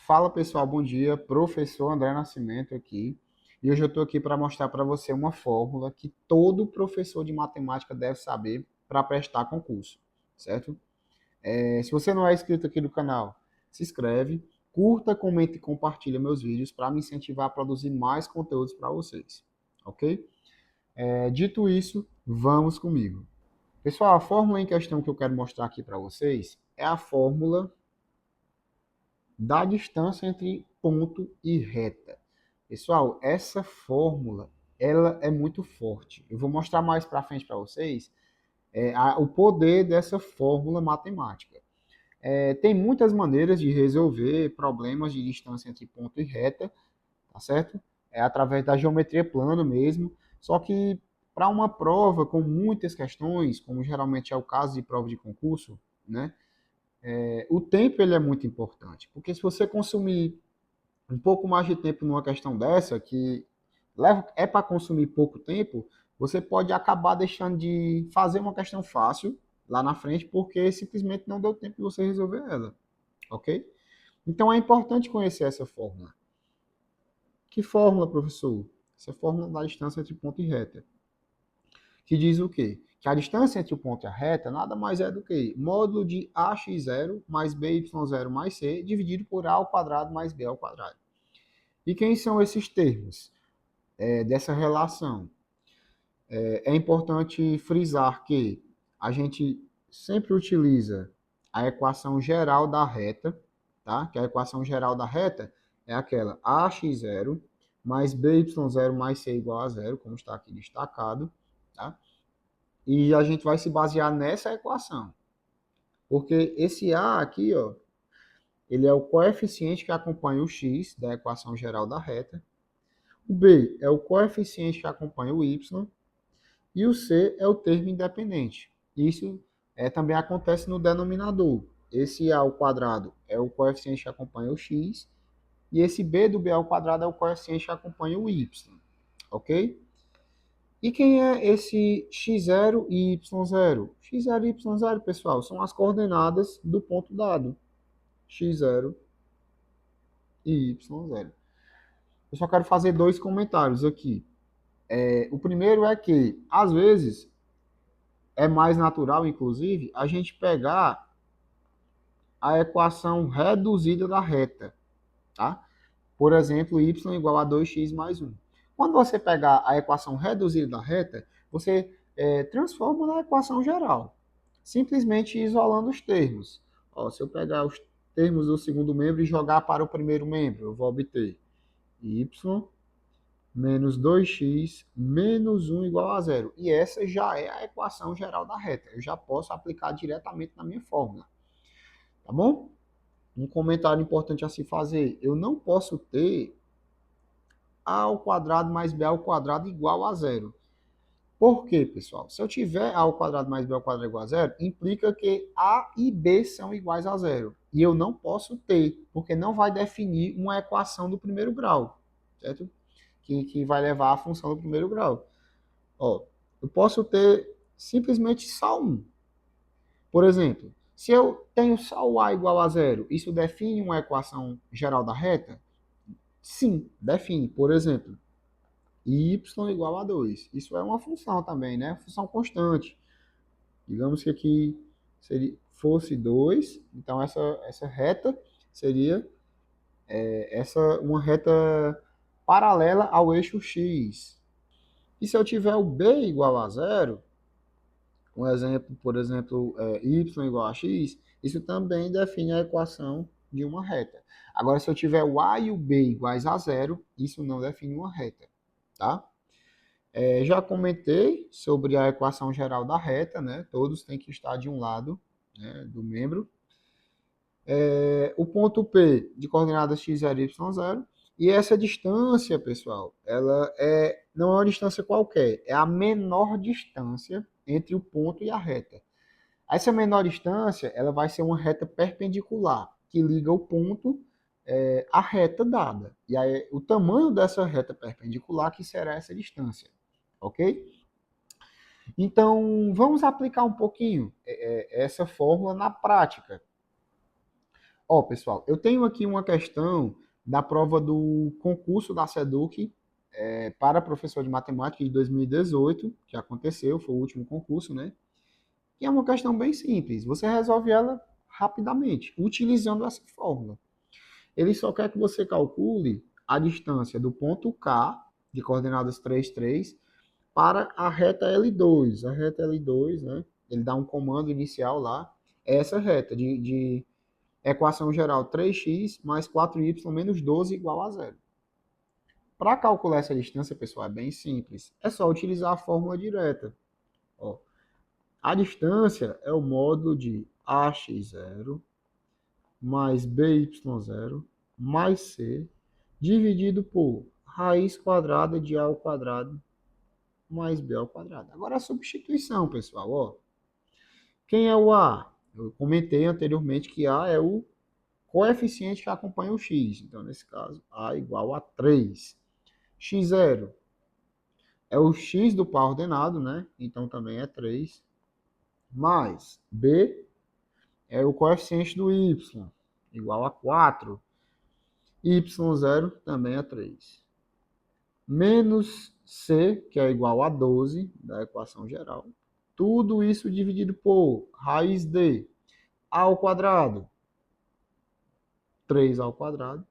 Fala pessoal, bom dia. Professor André Nascimento aqui. E hoje eu estou aqui para mostrar para você uma fórmula que todo professor de matemática deve saber para prestar concurso, certo? Se você não é inscrito aqui no canal, se inscreve, curta, comenta e compartilha meus vídeos para me incentivar a produzir mais conteúdos para vocês, ok? Dito isso, vamos comigo. Pessoal, a fórmula em questão que eu quero mostrar aqui para vocês é a fórmula da distância entre ponto e reta. Pessoal, essa fórmula ela é muito forte. Eu vou mostrar mais para frente para vocês o poder dessa fórmula matemática. Tem muitas maneiras de resolver problemas de distância entre ponto e reta, tá certo? É através da geometria plana mesmo. Só que para uma prova com muitas questões, como geralmente é o caso de prova de concurso, né? O tempo ele é muito importante, porque se você consumir um pouco mais de tempo numa questão dessa, que é para consumir pouco tempo, você pode acabar deixando de fazer uma questão fácil lá na frente, porque simplesmente não deu tempo de você resolver ela, ok? Então é importante conhecer essa fórmula. Que fórmula, professor? Essa é a fórmula da distância entre ponto e reta. Que diz o quê? Que a distância entre o ponto e a reta nada mais é do que módulo de ax0 mais by0 mais c dividido por a ao quadrado mais b ao quadrado. E quem são esses termos dessa relação? É importante frisar que a gente sempre utiliza a equação geral da reta, tá? Que a equação geral da reta é aquela ax0 mais by0 mais c igual a zero, como está aqui destacado, tá? E a gente vai se basear nessa equação, porque esse a aqui, ó, ele é o coeficiente que acompanha o x da equação geral da reta. O b é o coeficiente que acompanha o y. E o c é o termo independente. Isso também acontece no denominador. Esse a ao quadrado é o coeficiente que acompanha o x. E esse b do b ao quadrado é o coeficiente que acompanha o y. Ok? E quem é esse x0 e y0? X0 e y0, pessoal, são as coordenadas do ponto dado. X0 e y0. Eu só quero fazer dois comentários aqui. O primeiro é que, às vezes, é mais natural, inclusive, a gente pegar a equação reduzida da reta, tá? Por exemplo, y igual a 2x mais 1. Quando você pegar a equação reduzida da reta, você transforma na equação geral, simplesmente isolando os termos. Ó, se eu pegar os termos do segundo membro e jogar para o primeiro membro, eu vou obter y menos 2x menos 1 igual a zero. E essa já é a equação geral da reta. Eu já posso aplicar diretamente na minha fórmula. Tá bom? Um comentário importante a se fazer. Eu não posso ter a ao quadrado mais b ao quadrado igual a zero. Por quê, pessoal? Se eu tiver a ao quadrado mais b ao quadrado igual a zero, implica que a e b são iguais a zero. E eu não posso ter, porque não vai definir uma equação do primeiro grau, certo? Que vai levar a função do primeiro grau. Ó, eu posso ter simplesmente só um. Por exemplo, se eu tenho só o a igual a zero, isso define uma equação geral da reta? Sim, define. Por exemplo, y igual a 2. Isso é uma função também, né? Função constante. Digamos que aqui fosse 2, então essa reta seria uma reta paralela ao eixo x. E se eu tiver o b igual a zero, um exemplo, por exemplo, y igual a x, isso também define a equação de uma reta. Agora, se eu tiver o a e o b iguais a zero, isso não define uma reta, tá? Já comentei sobre a equação geral da reta, né? Todos têm que estar de um lado, né, do membro. O ponto P de coordenadas x, 0 e y, 0. E essa distância, pessoal, ela não é uma distância qualquer, é a menor distância entre o ponto e a reta. Essa menor distância, ela vai ser uma reta perpendicular, que liga o ponto à reta dada. E aí, o tamanho dessa reta perpendicular que será essa distância, ok? Então, vamos aplicar um pouquinho essa fórmula na prática. Ó, pessoal, eu tenho aqui uma questão da prova do concurso da SEDUC para professor de matemática de 2018, que aconteceu, foi o último concurso, né? E é uma questão bem simples. Você resolve ela rapidamente, utilizando essa fórmula. Ele só quer que você calcule a distância do ponto K, de coordenadas 3, 3, para a reta L2. A reta L2, né? Ele dá um comando inicial lá. É essa reta de equação geral 3x mais 4y menos 12 igual a zero. Para calcular essa distância, pessoal, é bem simples. É só utilizar a fórmula direta. Ó, a distância é o módulo de ax0 mais by0 mais c dividido por raiz quadrada de a ao quadrado mais b ao quadrado. Agora a substituição, pessoal. Ó. Quem é o a? Eu comentei anteriormente que a é o coeficiente que acompanha o x. Então, nesse caso, a igual a 3. x0 é o x do par ordenado, né? Então, também é 3. Mais b é o coeficiente do y, igual a 4. y0 também é 3. Menos c, que é igual a 12, da equação geral. Tudo isso dividido por raiz de a ao quadrado, 3 ao quadrado,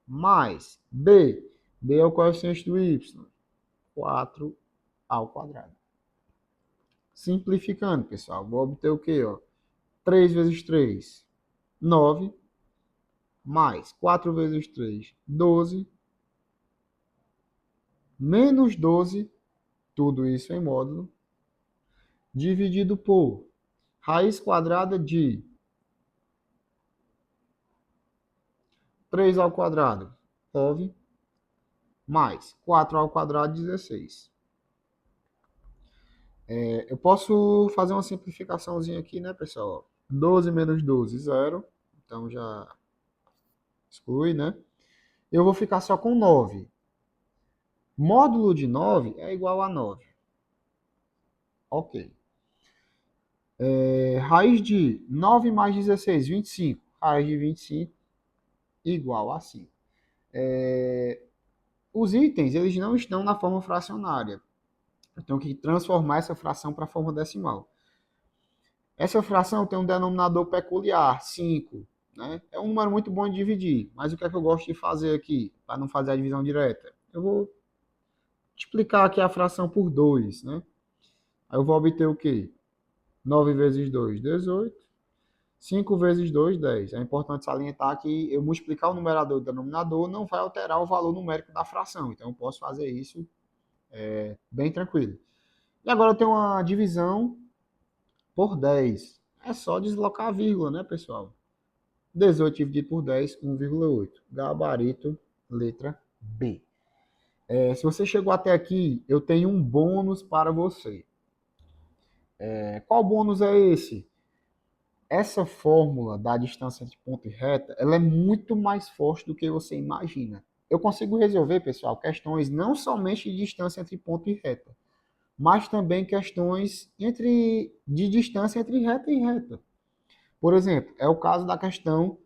mais b. B é o coeficiente do y, 4 ao quadrado. Simplificando, pessoal, vou obter o quê? Ó? 3 vezes 3, 9, mais 4 vezes 3, 12, menos 12, tudo isso em módulo, dividido por raiz quadrada de 3 ao quadrado, 9, mais 4 ao quadrado, 16. Eu posso fazer uma simplificaçãozinha aqui, né, pessoal? 12 menos 12, 0. Então já exclui, né? Eu vou ficar só com 9. Módulo de 9 é igual a 9. Ok. Raiz de 9 mais 16, 25. Raiz de 25 igual a 5. Os itens, eles não estão na forma fracionária. Eu tenho que transformar essa fração para a forma decimal. Essa fração tem um denominador peculiar, 5. Né? É um número muito bom de dividir. Mas o que é que eu gosto de fazer aqui, para não fazer a divisão direta? Eu vou multiplicar aqui a fração por 2. Né? Aí eu vou obter o quê? 9 vezes 2, 18. 5 vezes 2, 10. É importante salientar que eu multiplicar o numerador e o denominador não vai alterar o valor numérico da fração. Então eu posso fazer isso bem tranquilo. E agora eu tenho uma divisão por 10. É só deslocar a vírgula, né, pessoal? 18 dividido por 10, 1,8. Gabarito, letra B. Se você chegou até aqui, eu tenho um bônus para você. Qual bônus é esse? Essa fórmula da distância entre ponto e reta, ela é muito mais forte do que você imagina. Eu consigo resolver, pessoal, questões não somente de distância entre ponto e reta, mas também questões de distância entre reta e reta. Por exemplo, é o caso da questão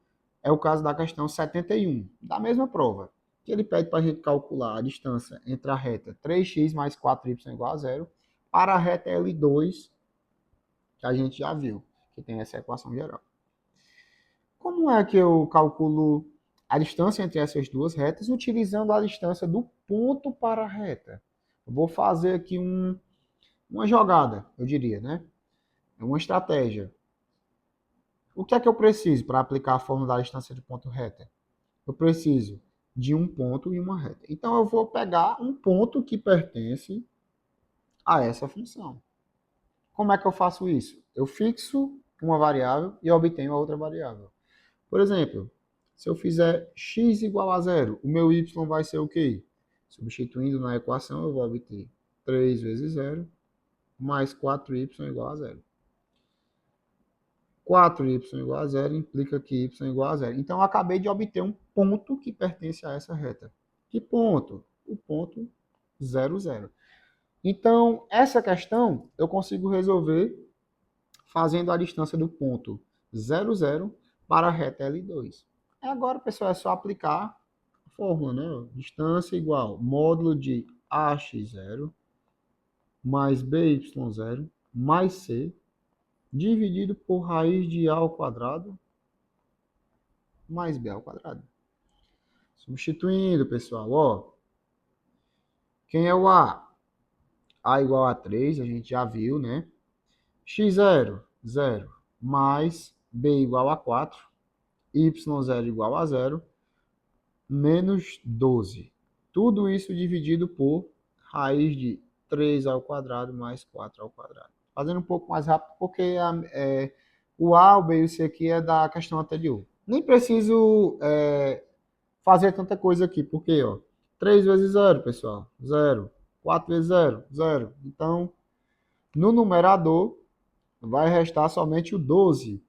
71, da mesma prova, que ele pede para a gente calcular a distância entre a reta 3x mais 4y igual a zero para a reta L2, que a gente já viu, que tem essa equação geral. Como é que eu calculo a distância entre essas duas retas utilizando a distância do ponto para a reta? Eu vou fazer aqui uma jogada, eu diria, né? É uma estratégia. O que é que eu preciso para aplicar a fórmula da distância de ponto reta? Eu preciso de um ponto e uma reta. Então, eu vou pegar um ponto que pertence a essa função. Como é que eu faço isso? Eu fixo uma variável e obtenho a outra variável. Por exemplo, se eu fizer x igual a zero, o meu y vai ser o quê? Substituindo na equação, eu vou obter 3 vezes zero mais 4y igual a zero. 4y igual a zero implica que y igual a zero. Então, eu acabei de obter um ponto que pertence a essa reta. Que ponto? O ponto 0, 0. Então, essa questão eu consigo resolver fazendo a distância do ponto 0, 0 para a reta L2. Agora, pessoal, é só aplicar a fórmula, né? Distância igual módulo de AX0 mais BY0 mais C dividido por raiz de A ao quadrado mais B ao quadrado. Substituindo, pessoal, ó. Quem é o A? A igual a 3, a gente já viu, né? X0, 0, mais B igual a 4, Y0 igual a 0, menos 12. Tudo isso dividido por raiz de 3 ao quadrado mais 4 ao quadrado. Fazendo um pouco mais rápido, porque o A, o B e o C aqui é da questão anterior. Nem preciso fazer tanta coisa aqui, porque, ó, 3 vezes 0, pessoal, 0. 4 vezes 0, 0. Então, no numerador, vai restar somente o 12.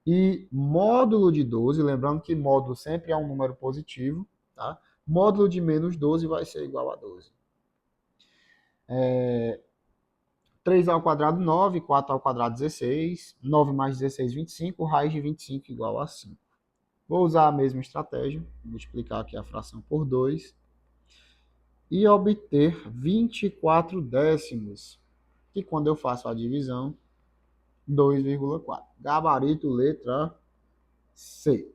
E módulo de 12, lembrando que módulo sempre é um número positivo, tá? Módulo de menos 12 vai ser igual a 12. 3 ao quadrado, 9. 4 ao quadrado, 16. 9 mais 16, 25. Raiz de 25 igual a 5. Vou usar a mesma estratégia, multiplicar aqui a fração por 2 e obter 24 décimos, que quando eu faço a divisão, 2,4. Gabarito letra C.